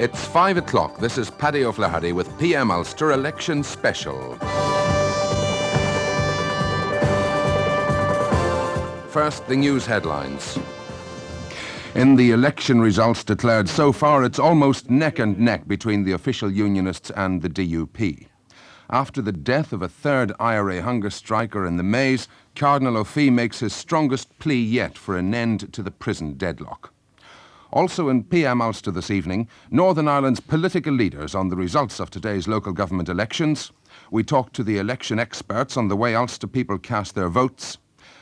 It's 5 o'clock. This is Paddy O'Flaherty with P.M Ulster Election Special. First, the news headlines. In the election results declared so far, it's almost neck and neck between the official unionists and the DUP. After the death of a third IRA hunger striker in the Maze, Cardinal O'Fee makes his strongest plea yet for an end to the prison deadlock. Also in P.M Ulster this evening, Northern Ireland's political leaders on the results of today's local government elections. We talk to the election experts on the way Ulster people cast their votes.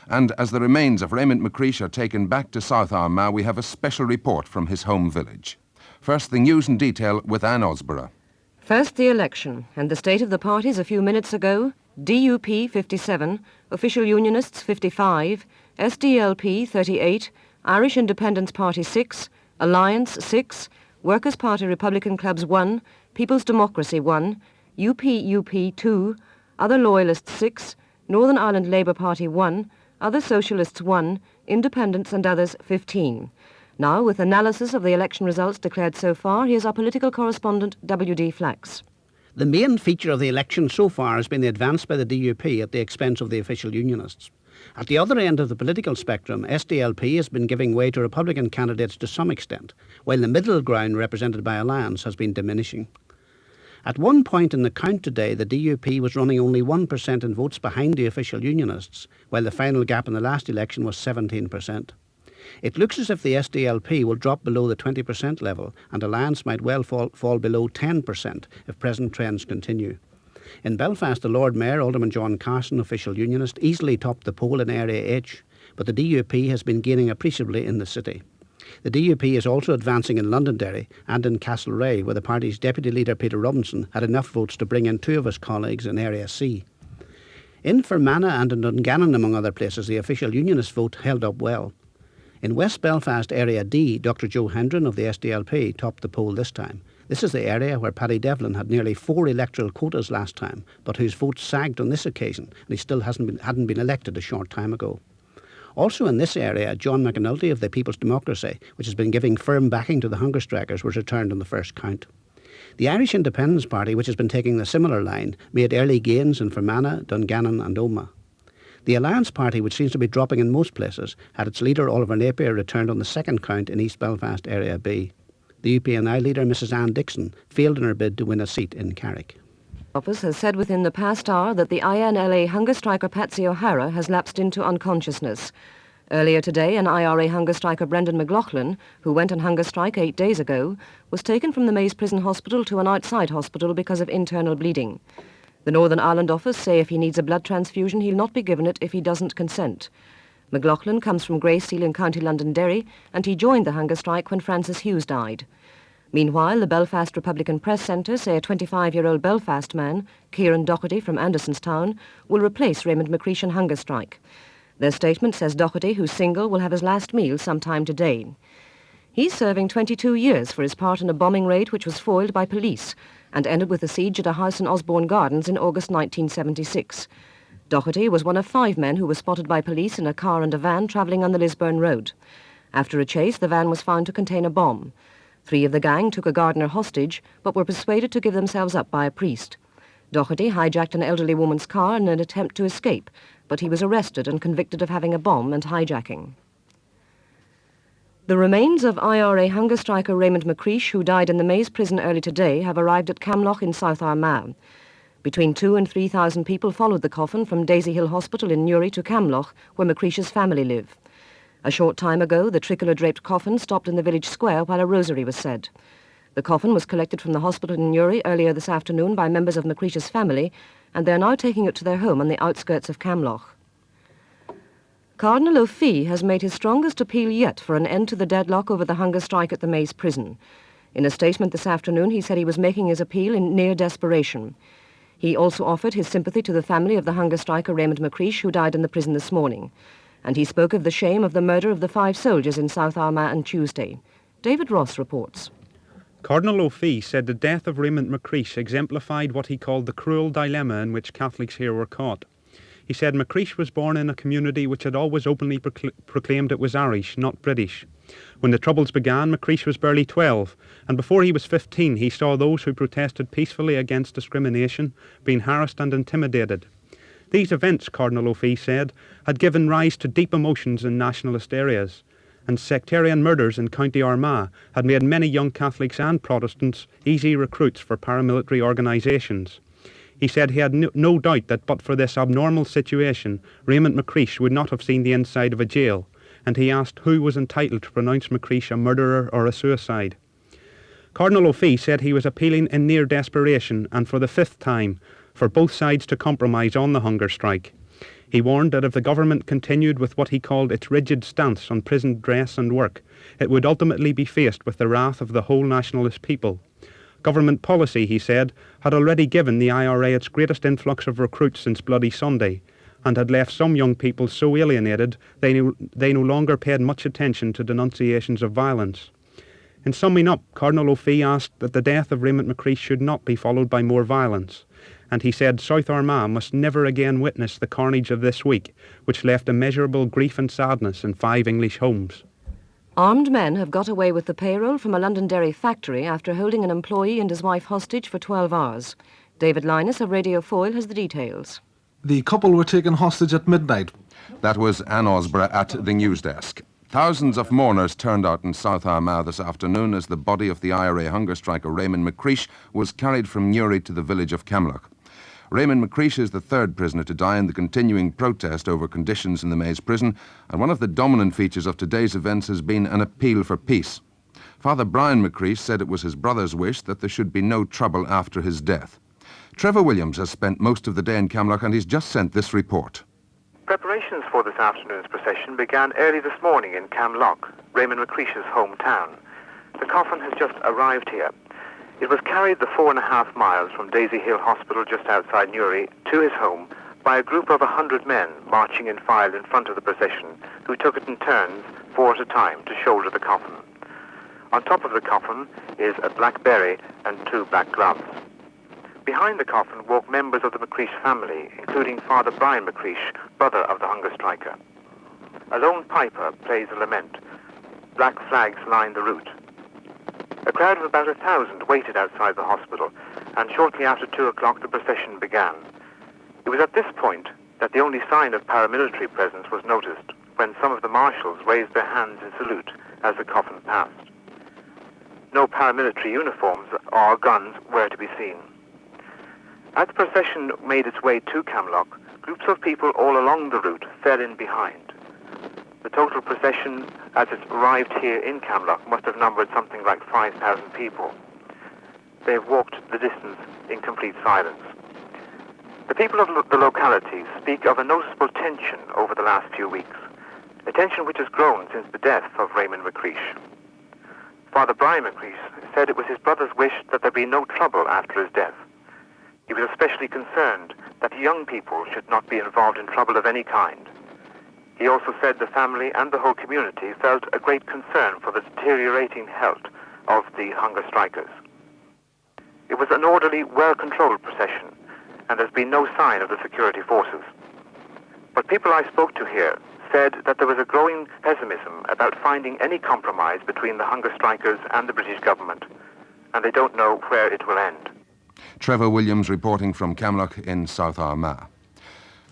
And as the remains of Raymond McCreesh are taken back to South Armagh, we have a special report from his home village. First, the news in detail with Anne Osborough. First, the election, and the state of the parties a few minutes ago. DUP 57, Official Unionists 55, SDLP 38, Irish Independence Party 6, Alliance 6, Workers' Party Republican Clubs 1, People's Democracy 1, UP 2, Other Loyalists 6, Northern Ireland Labour Party 1, Other Socialists 1, Independents and others 15. Now, with analysis of the election results declared so far, here's our political correspondent, W.D. Flax. The main feature of the election so far has been the advance by the DUP at the expense of the official unionists. At the other end of the political spectrum, SDLP has been giving way to Republican candidates to some extent, while the middle ground represented by Alliance has been diminishing. At one point in the count today, the DUP was running only 1% in votes behind the official unionists, while the final gap in the last election was 17%. It looks as if the SDLP will drop below the 20% level, and Alliance might well fall below 10% if present trends continue. In Belfast, the Lord Mayor, Alderman John Carson, official unionist, easily topped the poll in Area H, but the DUP has been gaining appreciably in the city. The DUP is also advancing in Londonderry and in Castlereagh, where the party's deputy leader Peter Robinson had enough votes to bring in two of his colleagues in Area C. In Fermanagh and in Dungannon, among other places, the official unionist vote held up well. In West Belfast Area D, Dr Joe Hendren of the SDLP topped the poll this time. This is the area where Paddy Devlin had nearly 4 electoral quotas last time, but whose vote sagged on this occasion, and he still hadn't been elected a short time ago. Also in this area, John McAnulty of the People's Democracy, which has been giving firm backing to the hunger strikers, was returned on the first count. The Irish Independence Party, which has been taking a similar line, made early gains in Fermanagh, Dungannon and Omagh. The Alliance Party, which seems to be dropping in most places, had its leader Oliver Napier returned on the second count in East Belfast Area B. The UPNI leader, Mrs Anne Dixon, failed in her bid to win a seat in Carrick. Office has said within the past hour that the INLA hunger striker Patsy O'Hara has lapsed into unconsciousness. Earlier today, an IRA hunger striker, Brendan McLaughlin, who went on hunger strike 8 days ago, was taken from the Maze Prison Hospital to an outside hospital because of internal bleeding. The Northern Ireland office say if he needs a blood transfusion, he'll not be given it if he doesn't consent. McLaughlin comes from Grayseal in County Londonderry, and he joined the hunger strike when Francis Hughes died. Meanwhile, the Belfast Republican Press Centre say a 25-year-old Belfast man, Kieran Doherty from Andersonstown, will replace Raymond McCreesh on hunger strike. Their statement says Doherty, who's single, will have his last meal sometime today. He's serving 22 years for his part in a bombing raid which was foiled by police and ended with a siege at a house in Osborne Gardens in August 1976. Doherty was one of 5 men who were spotted by police in a car and a van travelling on the Lisburn Road. After a chase, the van was found to contain a bomb. 3 of the gang took a gardener hostage, but were persuaded to give themselves up by a priest. Doherty hijacked an elderly woman's car in an attempt to escape, but he was arrested and convicted of having a bomb and hijacking. The remains of IRA hunger striker Raymond McCreesh, who died in the Maze prison early today, have arrived at Camloch in South Armagh. Between 2,000 and 3,000 people followed the coffin from Daisy Hill Hospital in Newry to Camloch, where McCreesh's family live. A short time ago, the tricolour-draped coffin stopped in the village square while a rosary was said. The coffin was collected from the hospital in Newry earlier this afternoon by members of McCreesh's family, and they're now taking it to their home on the outskirts of Camloch. Cardinal O'Fee has made his strongest appeal yet for an end to the deadlock over the hunger strike at the Maze prison. In a statement this afternoon, he said he was making his appeal in near desperation. He also offered his sympathy to the family of the hunger striker Raymond McCreesh, who died in the prison this morning. And he spoke of the shame of the murder of the 5 soldiers in South Armagh on Tuesday. David Ross reports. Cardinal O'Fee said the death of Raymond McCreesh exemplified what he called the cruel dilemma in which Catholics here were caught. He said McCreesh was born in a community which had always openly proclaimed it was Irish, not British. When the Troubles began, Macreish was barely 12, and before he was 15 he saw those who protested peacefully against discrimination being harassed and intimidated. These events, Cardinal O'Fee said, had given rise to deep emotions in nationalist areas, and sectarian murders in County Armagh had made many young Catholics and Protestants easy recruits for paramilitary organisations. He said he had no doubt that but for this abnormal situation, Raymond Macreish would not have seen the inside of a jail, and he asked who was entitled to pronounce Macreish a murderer or a suicide. Cardinal O'Fee said he was appealing in near desperation, and for the 5th time, for both sides to compromise on the hunger strike. He warned that if the government continued with what he called its rigid stance on prison dress and work, it would ultimately be faced with the wrath of the whole nationalist people. Government policy, he said, had already given the IRA its greatest influx of recruits since Bloody Sunday, and had left some young people so alienated they no longer paid much attention to denunciations of violence. In summing up, Cardinal O'Fee asked that the death of Raymond Macreish should not be followed by more violence, and he said South Armagh must never again witness the carnage of this week, which left immeasurable grief and sadness in 5 English homes. Armed men have got away with the payroll from a Londonderry factory after holding an employee and his wife hostage for 12 hours. David Linus of Radio Foyle has the details. The couple were taken hostage at midnight. That was Anne Osborough at the news desk. Thousands of mourners turned out in South Armagh this afternoon as the body of the IRA hunger striker Raymond Macreish was carried from Newry to the village of Camlock. Raymond Macreish is the 3rd prisoner to die in the continuing protest over conditions in the Maze prison, and one of the dominant features of today's events has been an appeal for peace. Father Brian Macreish said it was his brother's wish that there should be no trouble after his death. Trevor Williams has spent most of the day in Camlock, and he's just sent this report. Preparations for this afternoon's procession began early this morning in Camlock, Raymond Macreish's hometown. The coffin has just arrived here. It was carried the 4.5 miles from Daisy Hill Hospital just outside Newry to his home by a group of 100 men marching in file in front of the procession, who took it in turns, 4 at a time, to shoulder the coffin. On top of the coffin is a black beret and 2 black gloves. Behind the coffin walk members of the Macreish family, including Father Brian Macreish, brother of the hunger striker. A lone piper plays a lament. Black flags line the route. A crowd of about 1,000 waited outside the hospital, and shortly after 2 o'clock the procession began. It was at this point that the only sign of paramilitary presence was noticed, when some of the marshals raised their hands in salute as the coffin passed. No paramilitary uniforms or guns were to be seen. As the procession made its way to Camlock, groups of people all along the route fell in behind. The total procession, as it arrived here in Camlock, must have numbered something like 5,000 people. They have walked the distance in complete silence. The people of the localities speak of a noticeable tension over the last few weeks, a tension which has grown since the death of Raymond Macreish. Father Brian Macreish said it was his brother's wish that there be no trouble after his death. He was especially concerned that young people should not be involved in trouble of any kind. He also said the family and the whole community felt a great concern for the deteriorating health of the hunger strikers. It was an orderly, well-controlled procession, and there's been no sign of the security forces. But people I spoke to here said that there was a growing pessimism about finding any compromise between the hunger strikers and the British government, and they don't know where it will end. Trevor Williams reporting from Camlock in South Armagh.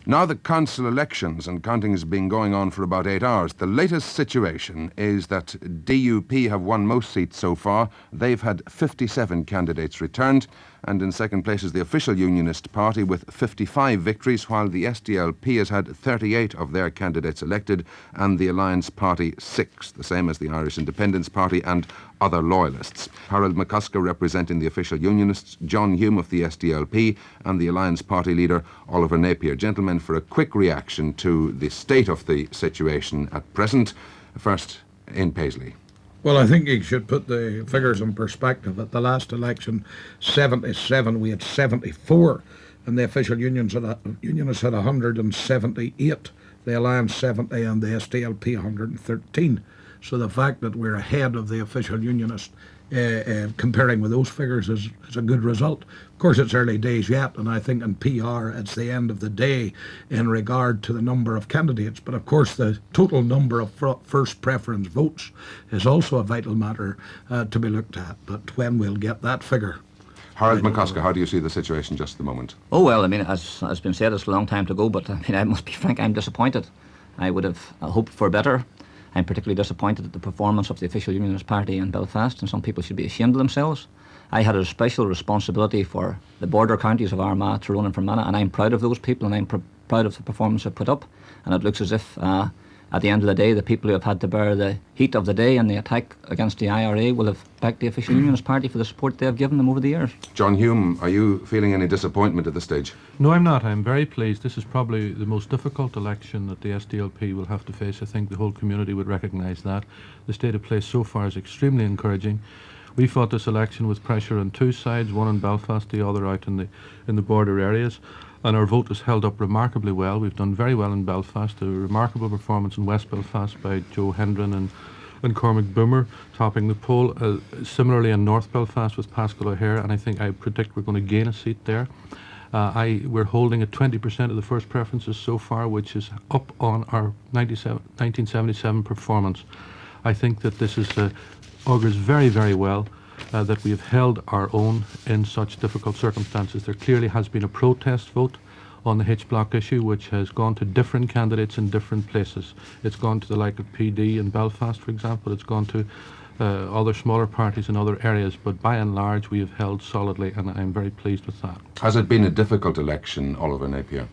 Now the council elections and counting has been going on for about 8 hours. The latest situation is that DUP have won most seats so far. They've had 57 candidates returned, and in second place is the official Unionist Party with 55 victories, while the SDLP has had 38 of their candidates elected, and the Alliance Party 6, the same as the Irish Independence Party and other loyalists. Harold McCusker representing the official Unionists, John Hume of the SDLP, and the Alliance Party leader Oliver Napier. Gentlemen, for a quick reaction to the state of the situation at present. First, in Paisley. Well, I think you should put the figures in perspective. At the last election, 77, we had 74, and the official Unionists had 178, the Alliance 70, and the SDLP 113. So the fact that we're ahead of the official Unionists comparing with those figures is a good result. Of course, it's early days yet, and I think in PR it's the end of the day in regard to the number of candidates. But of course, the total number of first preference votes is also a vital matter to be looked at. But when we'll get that figure. Harold McCusker, how do you see the situation just at the moment? Oh, well, I mean, as has been said, it's a long time to go, but I mean, I must be frank, I'm disappointed. I would have hoped for better. I'm particularly disappointed at the performance of the official Unionist Party in Belfast, and some people should be ashamed of themselves. I had a special responsibility for the border counties of Armagh, Tyrone and Fermanagh, and I'm proud of those people, and I'm proud of the performance I've put up. And it looks as if, at the end of the day, the people who have had to bear the heat of the day and the attack against the IRA will have backed the official Unionist Party for the support they have given them over the years. John Hume, are you feeling any disappointment at this stage? No, I'm not. I'm very pleased. This is probably the most difficult election that the SDLP will have to face. I think the whole community would recognise that. The state of play so far is extremely encouraging. We fought this election with pressure on two sides, one in Belfast, the other out in the border areas. And our vote has held up remarkably well. We've done very well in Belfast. A remarkable performance in West Belfast by Joe Hendron and Cormac Boomer topping the poll. Similarly in North Belfast with Pascal O'Hare, and I predict we're going to gain a seat there. We're holding at 20% of the first preferences so far, which is up on our 1977 performance. I think that this augurs very, very well. That we have held our own in such difficult circumstances. There clearly has been a protest vote on the H-Block issue, which has gone to different candidates in different places. It's gone to the like of PD in Belfast, for example. It's gone to other smaller parties in other areas, but by and large we have held solidly, and I'm very pleased with that. Has it been a difficult election, Oliver Napier?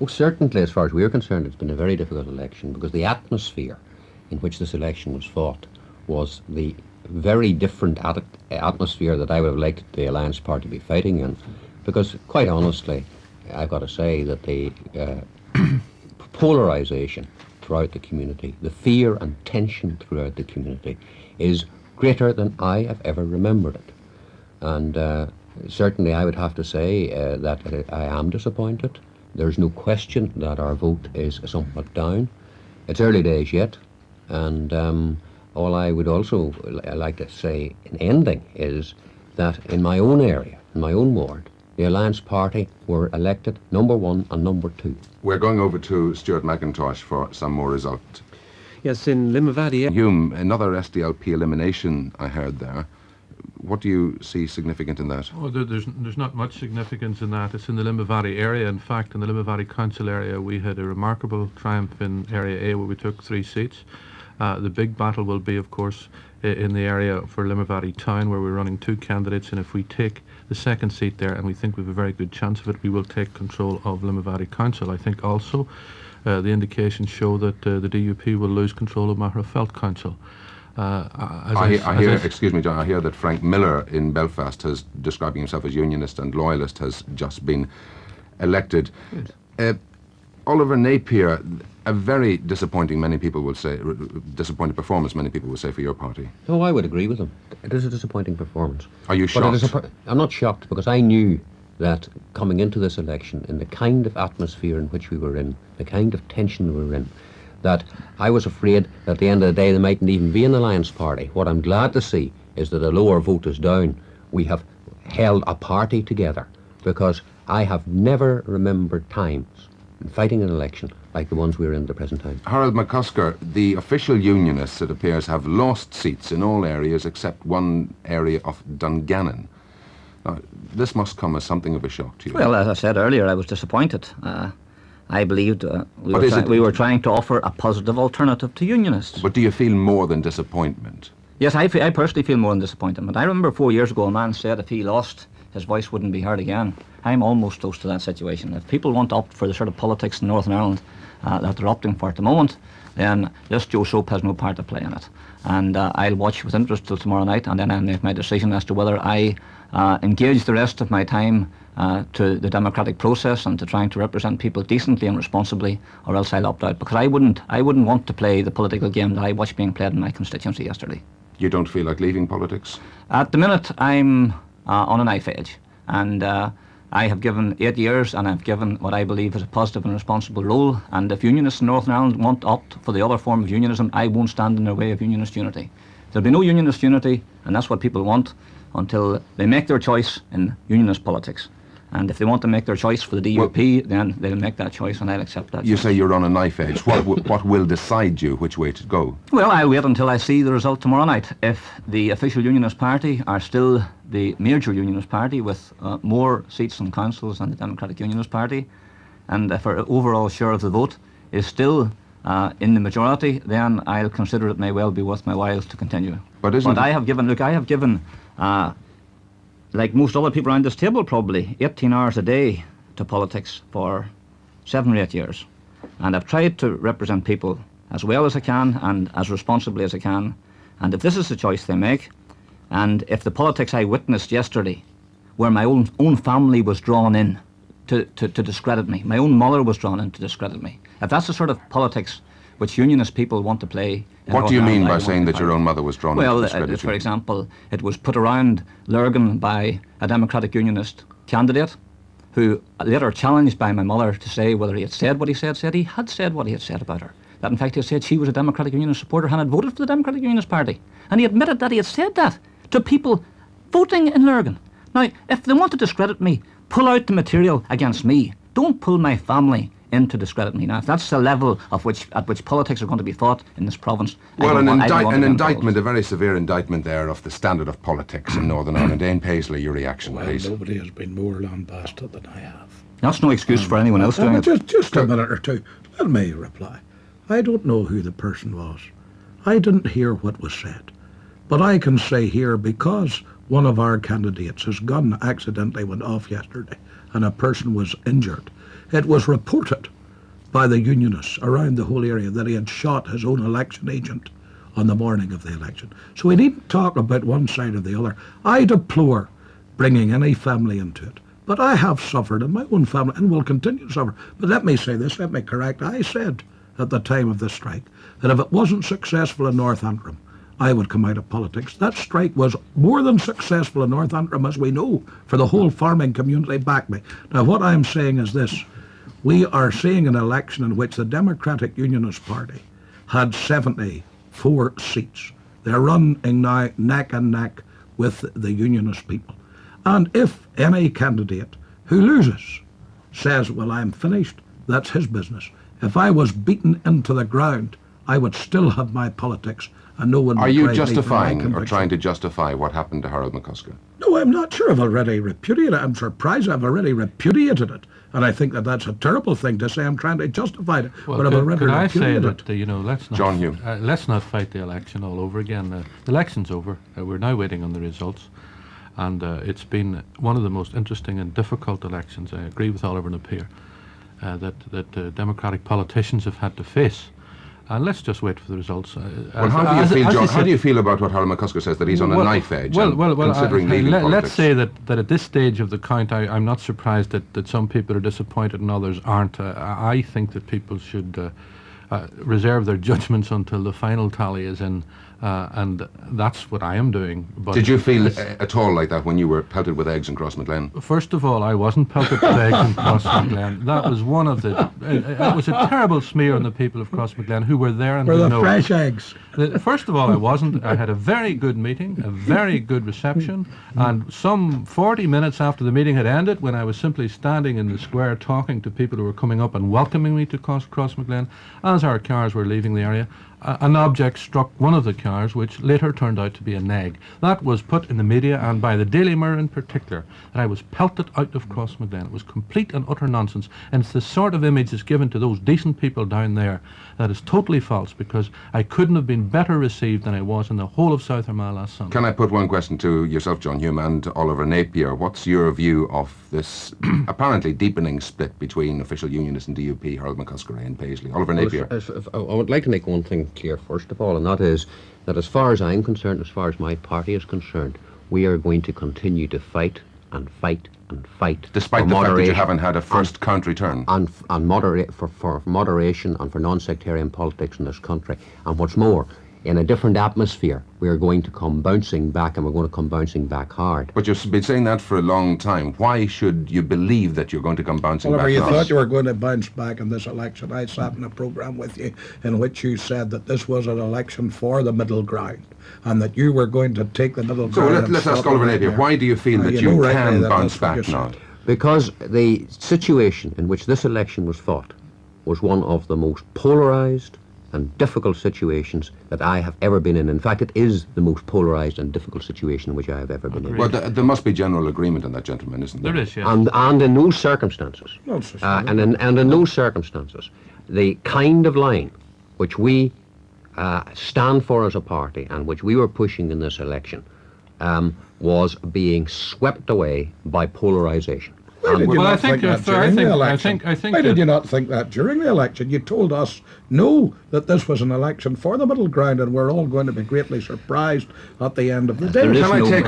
Oh, certainly, as far as we're concerned, it's been a very difficult election, because the atmosphere in which this election was fought was the very different atmosphere that I would have liked the Alliance Party to be fighting in, because quite honestly, I've got to say that the polarisation throughout the community, the fear and tension throughout the community is greater than I have ever remembered it. And certainly I would have to say that I am disappointed. There's no question that our vote is somewhat down. It's early days yet, and all I would also like to say in ending is that in my own area, in my own ward, the Alliance Party were elected number 1 and number 2. We're going over to Stuart McIntosh for some more result. Yes, in Limavady. Hume, another SDLP elimination I heard there. What do you see significant in that? Well, there's not much significance in that. It's in the Limavady area. In fact, in the Limavady Council area, we had a remarkable triumph in Area A where we took 3 seats. The big battle will be, of course, in the area for Limavady Town, where we're running 2 candidates, and if we take the second seat there, and we think we have a very good chance of it, we will take control of Limavady Council. I think also the indications show that the DUP will lose control of Maghera Council. Excuse me, John, I hear that Frank Miller in Belfast, describing himself as unionist and loyalist, has just been elected. Yes. Oliver Napier, a very disappointing, many people will say, disappointing performance, many people will say, for your party. Oh, I would agree with them. It is a disappointing performance. Are you shocked? I'm not shocked, because I knew that coming into this election, in the kind of atmosphere in which we were in, the kind of tension we were in, that I was afraid that at the end of the day there mightn't even be an Alliance Party. What I'm glad to see is that a lower vote is down. We have held a party together, because I have never remembered times in fighting an election like the ones we're in at the present time. Harold McCusker, the official unionists, it appears, have lost seats in all areas except one area of Dungannon. Now, this must come as something of a shock to you. Well, as I said earlier, I was disappointed. I believed we were trying to offer a positive alternative to unionists. But do you feel more than disappointment? Yes, I personally feel more than disappointment. I remember 4 years ago a man said if he lost, his voice wouldn't be heard again. I'm almost close to that situation. If people want to opt for the sort of politics in Northern Ireland that they're opting for at the moment, then this Joe Soap has no part to play in it. And I'll watch with interest till tomorrow night, and then I'll make my decision as to whether I engage the rest of my time to the democratic process and to trying to represent people decently and responsibly, or else I'll opt out, because I wouldn't want to play the political game that I watched being played in my constituency yesterday. You don't feel like leaving politics? At the minute, I'm on a knife edge, and I have given 8 years, and I've given what I believe is a positive and responsible role, and if unionists in Northern Ireland want to opt for the other form of unionism, I won't stand in their way of unionist unity. There'll be no unionist unity And that's what people want until they make their choice in unionist politics. And if they want to make their choice for the DUP, then they'll make that choice, and I'll accept that. You say you're on a knife edge. What will decide you which way to go? Well, I'll wait until I see the result tomorrow night. If the official Unionist Party are still the major Unionist Party with more seats in councils than the Democratic Unionist Party, and if our overall share of the vote is still in the majority, then I'll consider it may well be worth my while to continue. But I have given, like most other people around this table probably, 18 hours a day to politics for 7 or 8 years. And I've tried to represent people as well as I can and as responsibly as I can. And if this is the choice they make, and if the politics I witnessed yesterday, where my own family was drawn in to discredit me, my own mother was drawn in to discredit me, if that's the sort of politics which unionist people want to play. What do you mean by saying that your own mother was drawn into discredit you? For example, it was put around Lurgan by a Democratic Unionist candidate who later challenged by my mother to say whether he had said what he said he had said what he had said about her. That in fact he had said she was a Democratic Unionist supporter and had voted for the Democratic Unionist Party. And he admitted that he had said that to people voting in Lurgan. Now, if they want to discredit me, pull out the material against me. Don't pull my family in to discredit me. Now, if that's the level at which politics are going to be fought in this province... Well, an indictment, a very severe indictment there of the standard of politics in Northern Ireland. Dane Paisley, your reaction, please. Nobody has been more lambasted than I have. That's no excuse for anyone else doing it. Just a minute or two. Let me reply. I don't know who the person was. I didn't hear what was said. But I can say here, because one of our candidates, his gun accidentally went off yesterday and a person was injured, it was reported by the unionists around the whole area that he had shot his own election agent on the morning of the election. So we needn't talk about one side or the other. I deplore bringing any family into it. But I have suffered in my own family and will continue to suffer. But let me say this, let me correct. I said at the time of the strike that if it wasn't successful in North Antrim, I would come out of politics. That strike was more than successful in North Antrim, as we know, for the whole farming community backed me. Now, what I'm saying is this. We are seeing an election in which the Democratic Unionist Party had 74 seats. They're running now neck and neck with the Unionist people. And if any candidate who loses says, well, I'm finished, that's his business. If I was beaten into the ground, I would still have my politics and no one would. Are you justifying or trying to justify what happened to Harold McCusker? No, I'm not sure. I've already repudiated it. I'm surprised I've already repudiated it. And I think that that's a terrible thing to say. I'm trying to justify it. Well, but I've already could I repudiated say that, let's not, John Hume. Let's not fight the election all over again. The election's over. We're now waiting on the results. And it's been one of the most interesting and difficult elections, I agree with Oliver Napier, that Democratic politicians have had to face. And let's just wait for the results. Well, how do you feel, John? How do you feel about what Harold McCusker says, that he's on a knife edge? Considering leaving politics? Let's say that at this stage of the count, I'm not surprised that some people are disappointed and others aren't. I think that people should reserve their judgments until the final tally is in, and that's what I am doing. But did you feel at all like that when you were pelted with eggs in Crossmaglen? First of all, I wasn't pelted with eggs in Crossmaglen. That was one of the... it was a terrible smear on the people of Crossmaglen who were there and who know. Fresh eggs. First of all, I wasn't. I had a very good meeting, a very good reception, and some 40 minutes after the meeting had ended, when I was simply standing in the square talking to people who were coming up and welcoming me to Crossmaglen, as our cars were leaving the area, an object struck one of the cars, which later turned out to be a nag. That was put in the media, and by the Daily Mirror in particular, that I was pelted out of Crossmaglen. It was complete and utter nonsense, and it's the sort of image that's given to those decent people down there that is totally false, because I couldn't have been better received than I was in the whole of South Armagh last Sunday. Can I put one question to yourself, John Hume, and Oliver Napier? What's your view of this apparently deepening split between official unionists and DUP, Harold McCusker and Paisley? Oliver Napier. I would like to make one thing clear, first of all, and that is that as far as I'm concerned, as far as my party is concerned, we are going to continue to fight and fight and fight. Despite the fact that you haven't had a first count return? For moderation and for non-sectarian politics in this country. And what's more, in a different atmosphere, we are going to come bouncing back, and we're going to come bouncing back hard. But you've been saying that for a long time. Why should you believe that you're going to come bouncing Oliver, back you now? thought you were going to bounce back in this election. I sat in a programme with you in which you said that this was an election for the middle ground and that you were going to take the middle So ground. let's ask Oliver Napier, why do you feel that you can bounce back now? Because the situation in which this election was fought was one of the most polarised and difficult situations that I have ever been in. In fact, it is the most polarised and difficult situation in which I have ever been in. Well, there must be general agreement on that, gentlemen, isn't there? There is, yes. And in those circumstances, and in those circumstances, the kind of line which we stand for as a party and which we were pushing in this election was being swept away by polarisation. Why did you not think that during the election? I think Why did you not think that during the election? You told us, no, that this was an election for the middle ground and we're all going to be greatly surprised at the end of the day. There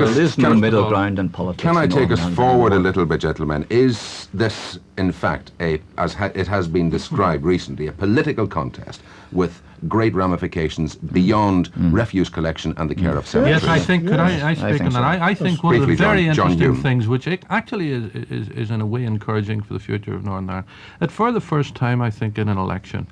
is no middle ground in politics. Can I take us forward a little bit, gentlemen? Is this, in fact, as it has been described recently, a political contest with great ramifications beyond refuse collection and the care of cemeteries? Yes, I think, could I speak on that? I think one of the very interesting things, which actually is in a way encouraging for the future of Northern Ireland, that for the first time, I think, in an election,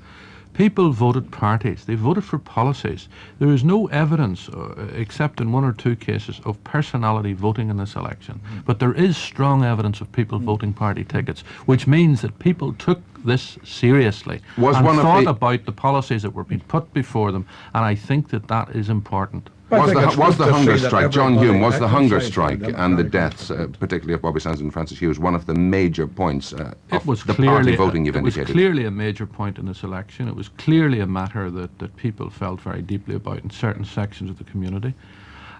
people voted parties. They voted for policies. There is no evidence, except in one or two cases, of personality voting in this election. But there is strong evidence of people voting party tickets, which means that people took this seriously and thought about the policies that were being put before them. And I think that that is important. Was the hunger strike, John Hume, was the hunger strike and the deaths, particularly of Bobby Sands and Francis Hughes, one of the major points of the party voting you've indicated? It was clearly a major point in this election. It was clearly a matter that people felt very deeply about in certain sections of the community.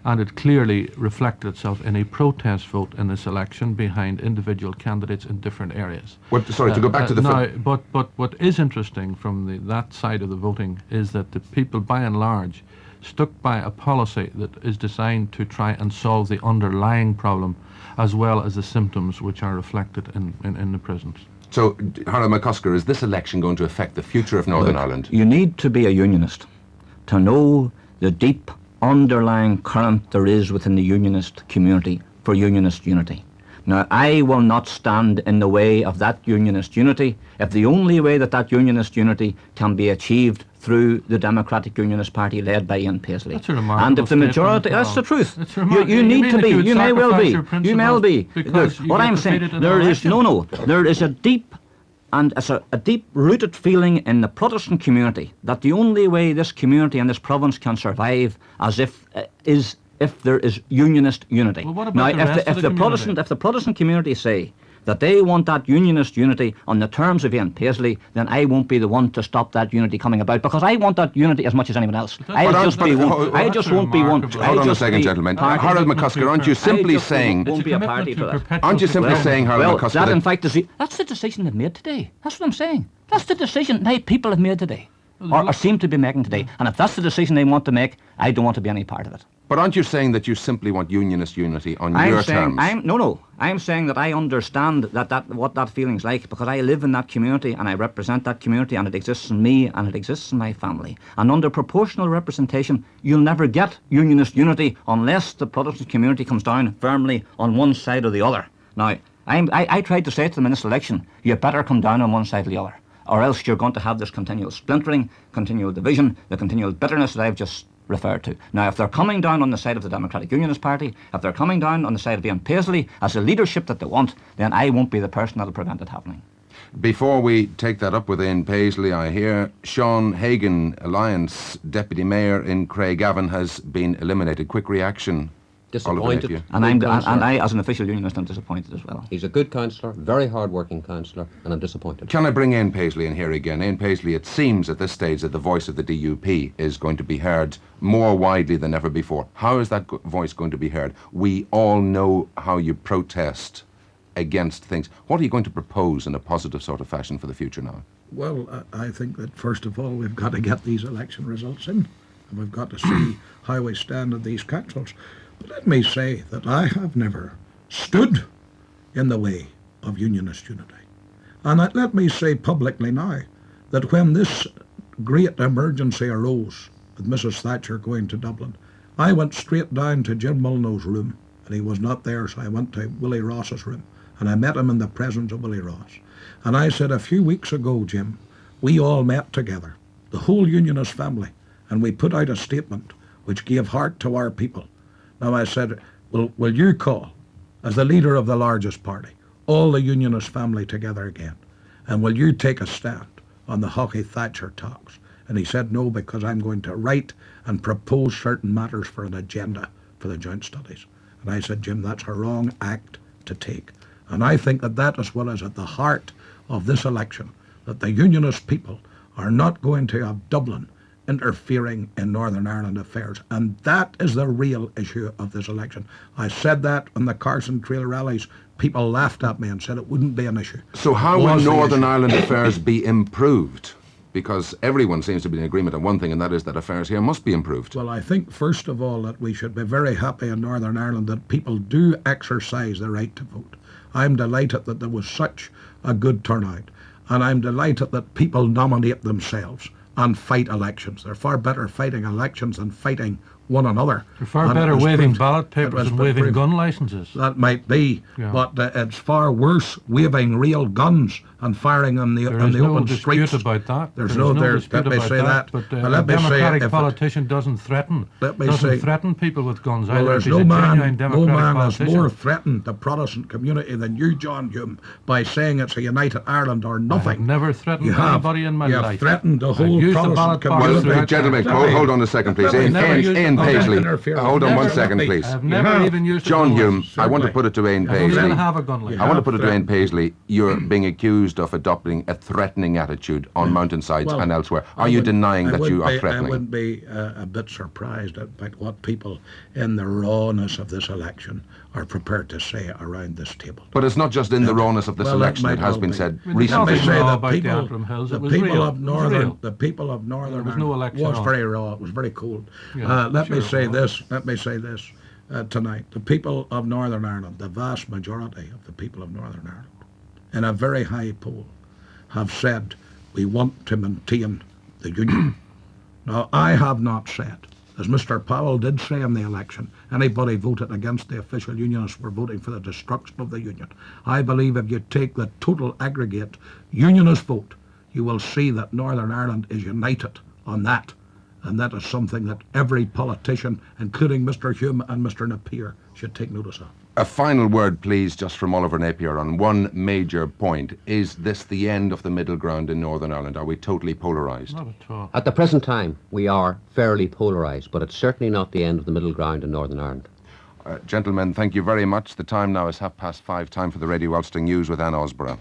And it clearly reflected itself in a protest vote in this election behind individual candidates in different areas. Sorry, to go back to the... But what is interesting from that side of the voting is that the people, by and large, stuck by a policy that is designed to try and solve the underlying problem as well as the symptoms which are reflected in the prisons. So, Harold McCusker, is this election going to affect the future of Northern Ireland? You need to be a unionist to know the deep underlying current there is within the unionist community for unionist unity. Now, I will not stand in the way of that unionist unity if the only way that unionist unity can be achieved through the Democratic Unionist Party led by Ian Paisley. That's a remarkable and if the majority, that's the truth. You need to be, you may well be, you may well be. What I'm saying, there is a deep and it's a deep-rooted feeling in the Protestant community that the only way this community and this province can survive is if there is unionist unity. Well, what about if the Protestant community say that they want that unionist unity on the terms of Ian Paisley, then I won't be the one to stop that unity coming about, because I want that unity as much as anyone else. I just won't be one. Hold on a second, gentlemen. Harold McCusker, aren't you simply saying... Won't be a party to that. Aren't you simply saying, Harold McCusker... that in fact is that's the decision they've made today. That's what I'm saying. That's the decision people have made today, or seem to be making today. And if that's the decision they want to make, I don't want to be any part of it. But aren't you saying that you simply want unionist unity on your terms? I'm saying that I understand what that feeling's like, because I live in that community and I represent that community, and it exists in me and it exists in my family. And under proportional representation, you'll never get unionist unity unless the Protestant community comes down firmly on one side or the other. Now, I tried to say to them in this election, you better come down on one side or the other, or else you're going to have this continual splintering, continual division, the continual bitterness that I've just referred to. Now, if they're coming down on the side of the Democratic Unionist Party, if they're coming down on the side of Ian Paisley as the leadership that they want, then I won't be the person that'll prevent it happening. Before we take that up with Ian Paisley, I hear Sean Hagan, Alliance Deputy Mayor in Craigavon, has been eliminated. Quick reaction. Disappointed. And I, as an official unionist, am disappointed as well. He's a good councillor, very hard-working councillor, and I'm disappointed. Can I bring Ian Paisley in here again? Ian Paisley, it seems at this stage that the voice of the DUP is going to be heard more widely than ever before. How is that voice going to be heard? We all know how you protest against things. What are you going to propose in a positive sort of fashion for the future now? Well, I think that first of all we've got to get these election results in, and we've got to see how we stand at these councils. But let me say that I have never stood in the way of unionist unity. And let me say publicly now that when this great emergency arose with Mrs. Thatcher going to Dublin, I went straight down to Jim Mulno's room, and he was not there, so I went to Willie Ross's room, and I met him in the presence of Willie Ross. And I said, a few weeks ago, Jim, we all met together, the whole Unionist family, and we put out a statement which gave heart to our people. Now I said, will you call, as the leader of the largest party, all the Unionist family together again? And will you take a stand on the Hockey Thatcher talks? And he said, no, because I'm going to write and propose certain matters for an agenda for the joint studies. And I said, Jim, that's a wrong act to take. And I think that is what is at the heart of this election, that the Unionist people are not going to have Dublin interfering in Northern Ireland affairs. And that is the real issue of this election. I said that on the Carson Trail rallies. People laughed at me and said it wouldn't be an issue. So how will Northern Ireland affairs be improved? Because everyone seems to be in agreement on one thing, and that is that affairs here must be improved. Well, I think, first of all, that we should be very happy in Northern Ireland that people do exercise the right to vote. I'm delighted that there was such a good turnout, and I'm delighted that people nominate themselves and fight elections. They're far better fighting elections than fighting one another. They're far better waving ballot papers than waving gun licences. That might be, but it's far worse waving real guns and firing on the open streets. There's no dispute about that. Let me say that. But a democratic politician doesn't threaten people with guns. Well, there's no man has more threatened the Protestant community than you, John Hume, by saying it's a united Ireland or nothing. I've never threatened anybody in my life. You have threatened the whole Protestant community. Well, gentlemen, hold on a second, please. Ian Paisley, hold on 1 second, please. I've never even used John Hume, I want to put it to Ian Paisley. I want to put it to Ian Paisley. You're being accused of adopting a threatening attitude on mountainsides and elsewhere. Are you denying that you are threatening? I wouldn't be a bit surprised about what people in the rawness of this election are prepared to say around this table. But it's not just in the rawness of this election. It has been said recently. The people of Northern Ireland was very raw. It was very cold. Let me say this tonight. The people of Northern Ireland, the vast majority of the people of Northern Ireland, in a very high poll, have said we want to maintain the Union. Now, I have not said, as Mr. Powell did say in the election, anybody voted against the official Unionists were voting for the destruction of the Union. I believe if you take the total aggregate Unionist vote, you will see that Northern Ireland is united on that. And that is something that every politician, including Mr. Hume and Mr. Napier, should take notice of. A final word, please, just from Oliver Napier on one major point. Is this the end of the middle ground in Northern Ireland? Are we totally polarised? Not at all. At the present time, we are fairly polarised, but it's certainly not the end of the middle ground in Northern Ireland. Gentlemen, thank you very much. The time now is 5:30, time for the Radio Ulster News with Anne Osborough.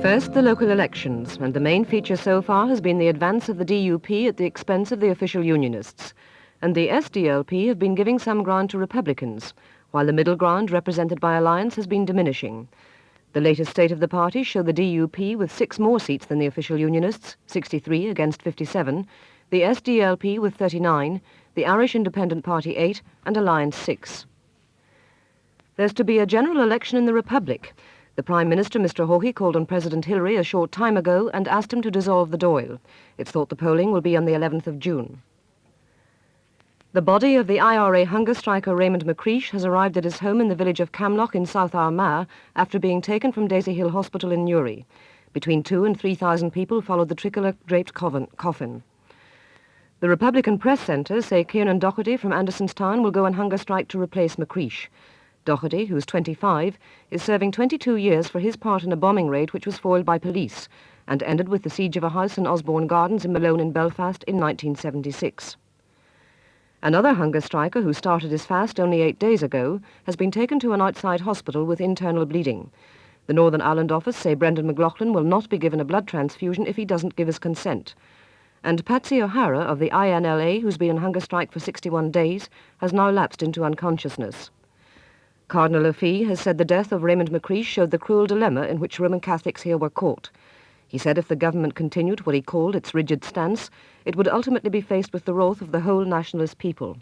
First, the local elections, and the main feature so far has been the advance of the DUP at the expense of the official Unionists. And the SDLP have been giving some ground to Republicans, while the middle ground, represented by Alliance, has been diminishing. The latest state of the party showed the DUP with 6 more seats than the official Unionists, 63 against 57, the SDLP with 39, the Irish Independent Party 8, and Alliance 6. There's to be a general election in the Republic. The Prime Minister, Mr. Hawkey, called on President Hillary a short time ago and asked him to dissolve the Dáil. It's thought the polling will be on the 11th of June. The body of the IRA hunger striker Raymond McCreesh has arrived at his home in the village of Camlock in South Armagh after being taken from Daisy Hill Hospital in Newry. Between 2,000 and 3,000 people followed the tricolour-draped coffin. The Republican press centres say Kieran Doherty from Andersonstown will go on hunger strike to replace McCreesh. Doherty, who's 25, is serving 22 years for his part in a bombing raid which was foiled by police and ended with the siege of a house in Osborne Gardens in Malone in Belfast in 1976. Another hunger striker who started his fast only 8 days ago has been taken to an outside hospital with internal bleeding. The Northern Ireland office say Brendan McLaughlin will not be given a blood transfusion if he doesn't give his consent. And Patsy O'Hara of the INLA, who's been on hunger strike for 61 days, has now lapsed into unconsciousness. Cardinal O'Fee has said the death of Raymond McCreesh showed the cruel dilemma in which Roman Catholics here were caught. He said if the government continued what he called its rigid stance, it would ultimately be faced with the wrath of the whole nationalist people.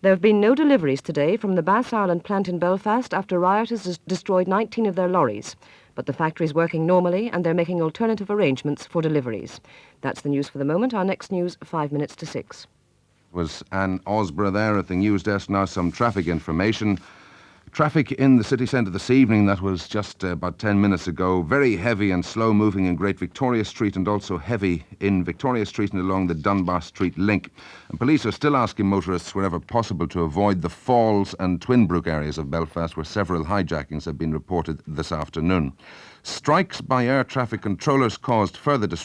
There have been no deliveries today from the Bass Ireland plant in Belfast after rioters destroyed 19 of their lorries. But the factory is working normally and they're making alternative arrangements for deliveries. That's the news for the moment. Our next news, 5 minutes to 6. Was Anne Osborough there at the news desk. Now some traffic information. Traffic in the city centre this evening, that was just about 10 minutes ago. Very heavy and slow moving in Great Victoria Street and also heavy in Victoria Street and along the Dunbar Street link. And police are still asking motorists wherever possible to avoid the Falls and Twinbrook areas of Belfast where several hijackings have been reported this afternoon. Strikes by air traffic controllers caused further disruption